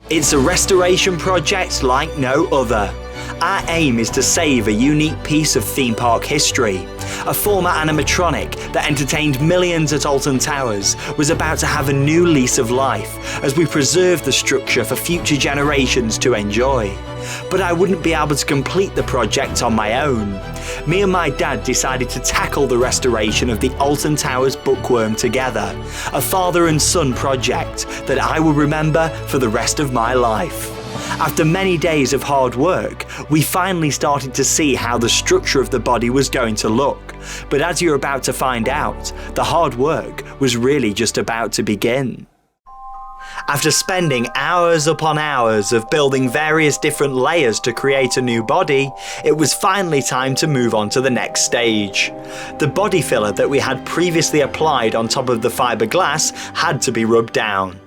It's a restoration project like no other. Our aim is to save a unique piece of theme park history. A former animatronic that entertained millions at Alton Towers was about to have a new lease of life as we preserve the structure for future generations to enjoy. But I wouldn't be able to complete the project on my own. Me and my dad decided to tackle the restoration of the Alton Towers Bookworm together, a father and son project that I will remember for the rest of my life. After many days of hard work, we finally started to see how the structure of the body was going to look. But as you're about to find out, the hard work was really just about to begin. After spending hours upon hours of building various different layers to create a new body, it was finally time to move on to the next stage. The body filler that we had previously applied on top of the fiberglass had to be rubbed down.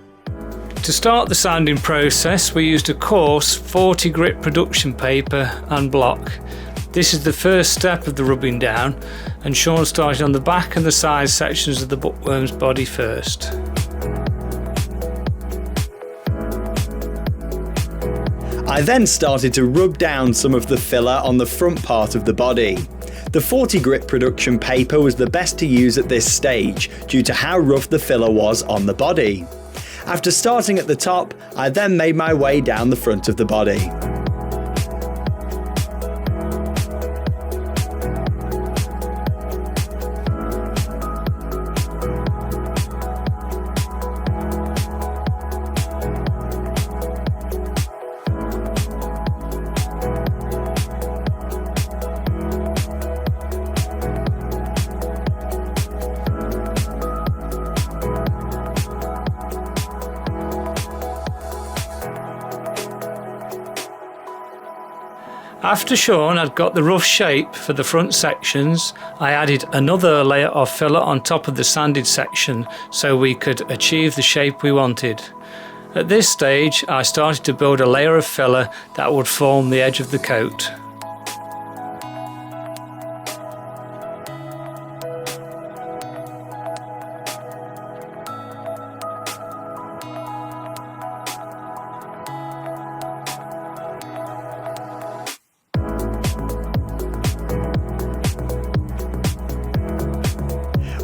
To start the sanding process, we used a coarse 40 grit production paper and block. This is the first step of the rubbing down, and Sean started on the back and the side sections of the bookworm's body first. I then started to rub down some of the filler on the front part of the body. The 40 grit production paper was the best to use at this stage due to how rough the filler was on the body. After starting at the top, I then made my way down the front of the body. After Sean had got the rough shape for the front sections, I added another layer of filler on top of the sanded section so we could achieve the shape we wanted. At this stage, I started to build a layer of filler that would form the edge of the coat.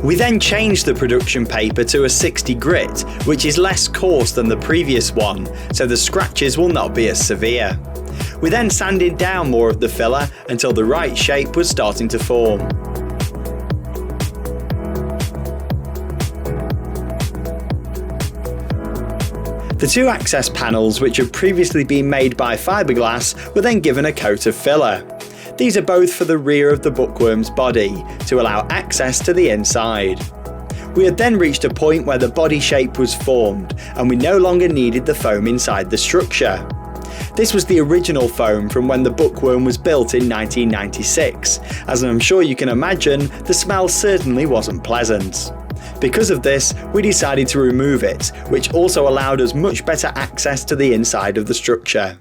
We then changed the production paper to a 60 grit, which is less coarse than the previous one, so the scratches will not be as severe. We then sanded down more of the filler until the right shape was starting to form. The two access panels, which had previously been made by fiberglass, were then given a coat of filler. These are both for the rear of the bookworm's body, to allow access to the inside. We had then reached a point where the body shape was formed, and we no longer needed the foam inside the structure. This was the original foam from when the bookworm was built in 1996, as I'm sure you can imagine, the smell certainly wasn't pleasant. Because of this, we decided to remove it, which also allowed us much better access to the inside of the structure.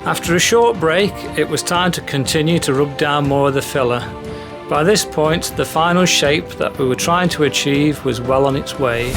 After a short break, it was time to continue to rub down more of the filler. By this point, the final shape that we were trying to achieve was well on its way.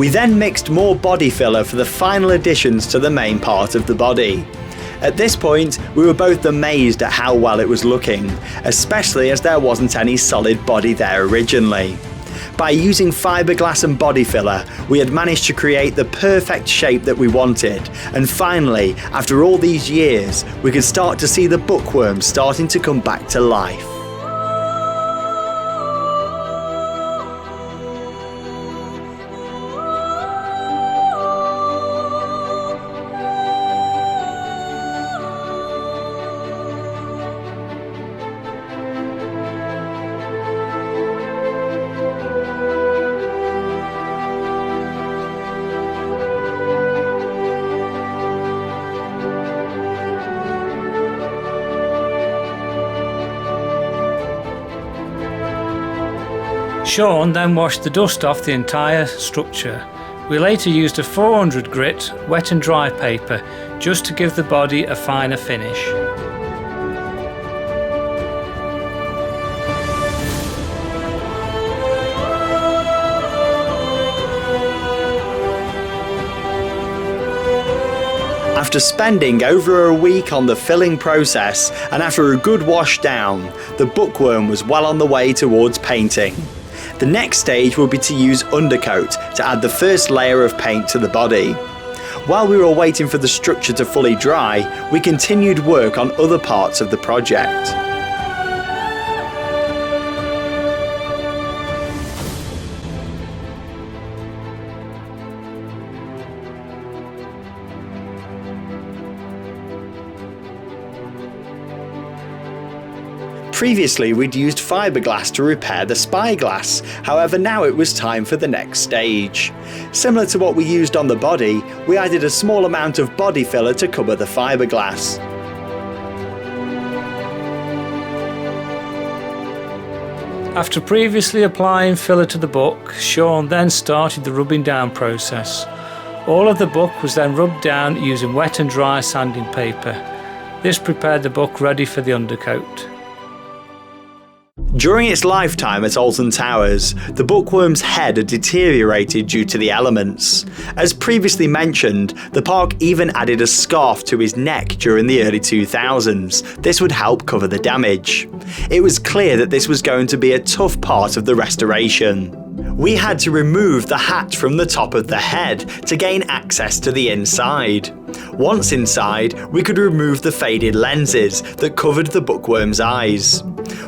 We then mixed more body filler for the final additions to the main part of the body. At this point, we were both amazed at how well it was looking, especially as there wasn't any solid body there originally. By using fiberglass and body filler, we had managed to create the perfect shape that we wanted, and finally, after all these years, we could start to see the bookworm starting to come back to life. Sean then washed the dust off the entire structure. We later used a 400 grit wet and dry paper just to give the body a finer finish. After spending over a week on the filling process and after a good wash down, the bookworm was well on the way towards painting. The next stage will be to use undercoat to add the first layer of paint to the body. While we were waiting for the structure to fully dry, we continued work on other parts of the project. Previously, we'd used fiberglass to repair the spyglass, however now it was time for the next stage. Similar to what we used on the body, we added a small amount of body filler to cover the fiberglass. After previously applying filler to the book, Sean then started the rubbing down process. All of the book was then rubbed down using wet and dry sanding paper. This prepared the book ready for the undercoat. During its lifetime at Alton Towers, the bookworm's head had deteriorated due to the elements. As previously mentioned, the park even added a scarf to his neck during the early 2000s. This would help cover the damage. It was clear that this was going to be a tough part of the restoration. We had to remove the hat from the top of the head to gain access to the inside. Once inside, we could remove the faded lenses that covered the bookworm's eyes.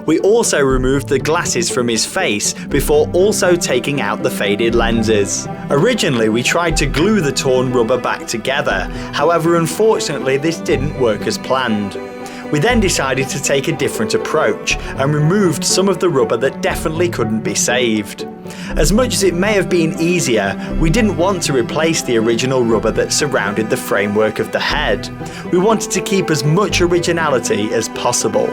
We also removed the glasses from his face before also taking out the faded lenses. Originally, we tried to glue the torn rubber back together, however unfortunately this didn't work as planned. We then decided to take a different approach and removed some of the rubber that definitely couldn't be saved. As much as it may have been easier, we didn't want to replace the original rubber that surrounded the framework of the head. We wanted to keep as much originality as possible.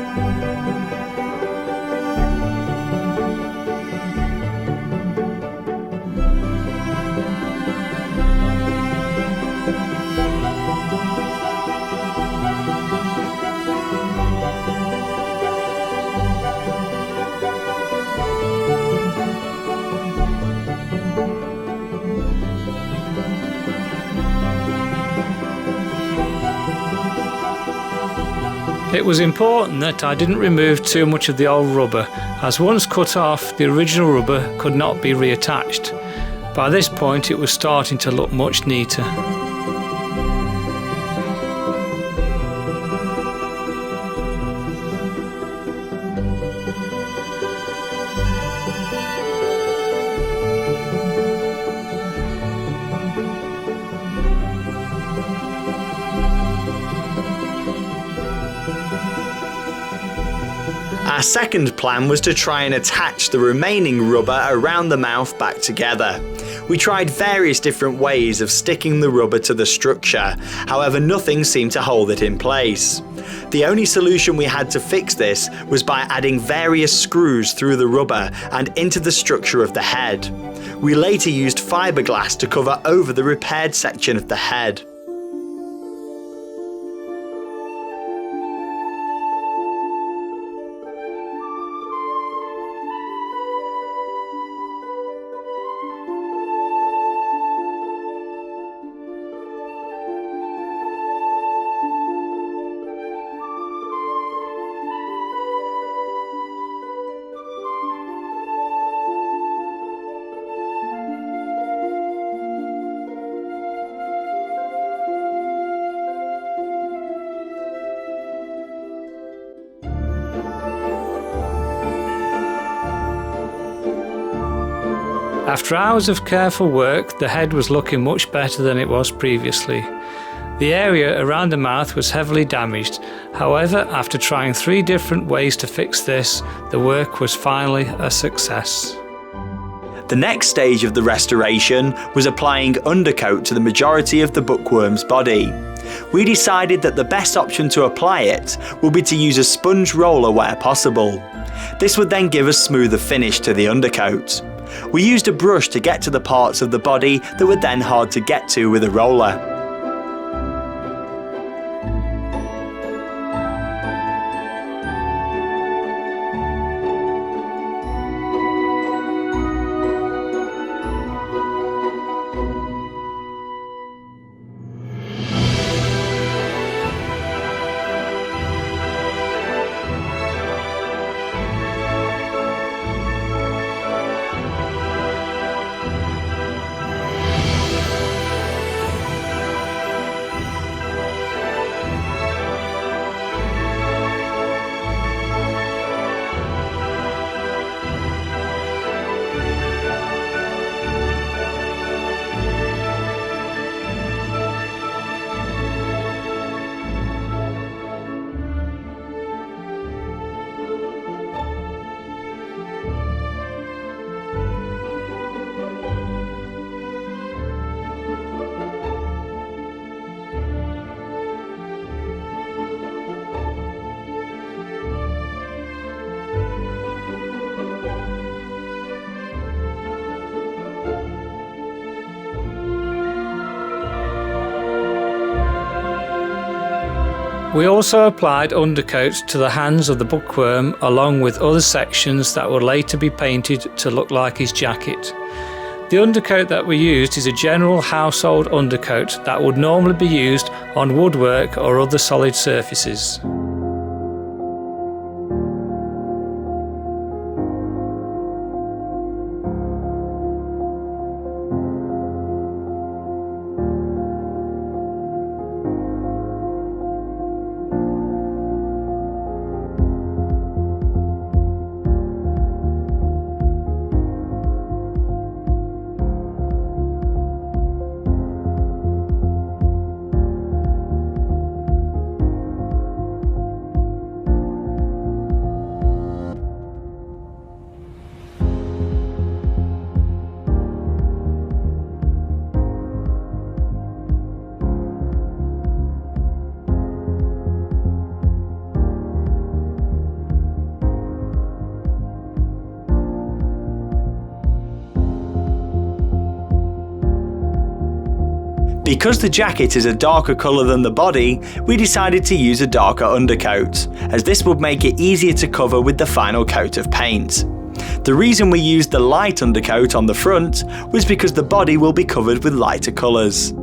It was important that I didn't remove too much of the old rubber, as once cut off, the original rubber could not be reattached. By this point it was starting to look much neater. Our second plan was to try and attach the remaining rubber around the mouth back together. We tried various different ways of sticking the rubber to the structure, however nothing seemed to hold it in place. The only solution we had to fix this was by adding various screws through the rubber and into the structure of the head. We later used fiberglass to cover over the repaired section of the head. After hours of careful work, the head was looking much better than it was previously. The area around the mouth was heavily damaged. However, after trying 3 different ways to fix this, the work was finally a success. The next stage of the restoration was applying undercoat to the majority of the bookworm's body. We decided that the best option to apply it would be to use a sponge roller where possible. This would then give a smoother finish to the undercoat. We used a brush to get to the parts of the body that were then hard to get to with a roller. We also applied undercoats to the hands of the bookworm along with other sections that would later be painted to look like his jacket. The undercoat that we used is a general household undercoat that would normally be used on woodwork or other solid surfaces. Because the jacket is a darker colour than the body, we decided to use a darker undercoat, as this would make it easier to cover with the final coat of paint. The reason we used the light undercoat on the front was because the body will be covered with lighter colours.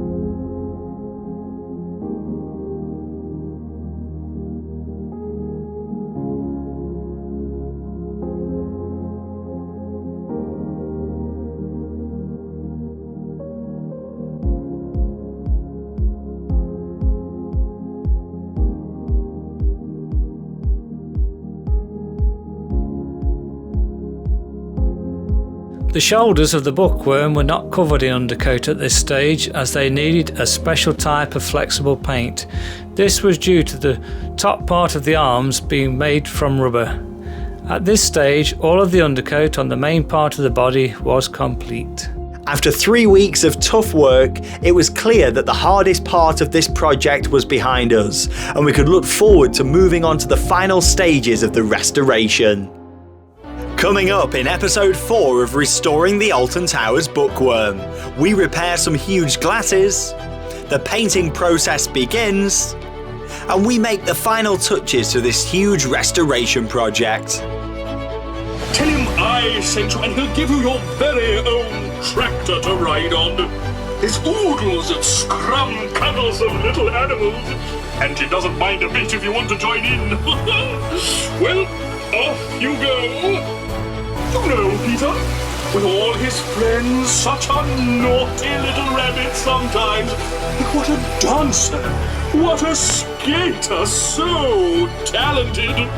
The shoulders of the bookworm were not covered in undercoat at this stage as they needed a special type of flexible paint. This was due to the top part of the arms being made from rubber. At this stage, all of the undercoat on the main part of the body was complete. After 3 weeks of tough work, it was clear that the hardest part of this project was behind us, and we could look forward to moving on to the final stages of the restoration. Coming up in episode 4 of Restoring the Alton Towers Bookworm, we repair some huge glasses, the painting process begins, and we make the final touches to this huge restoration project. Tell him I sent you and he'll give you your very own tractor to ride on. It oodles of scrum cuddles of little animals, and it doesn't mind a bit if you want to join in. Well, off you go. You know, Peter, with all his friends, such a naughty little rabbit sometimes. But what a dancer, what a skater, so talented.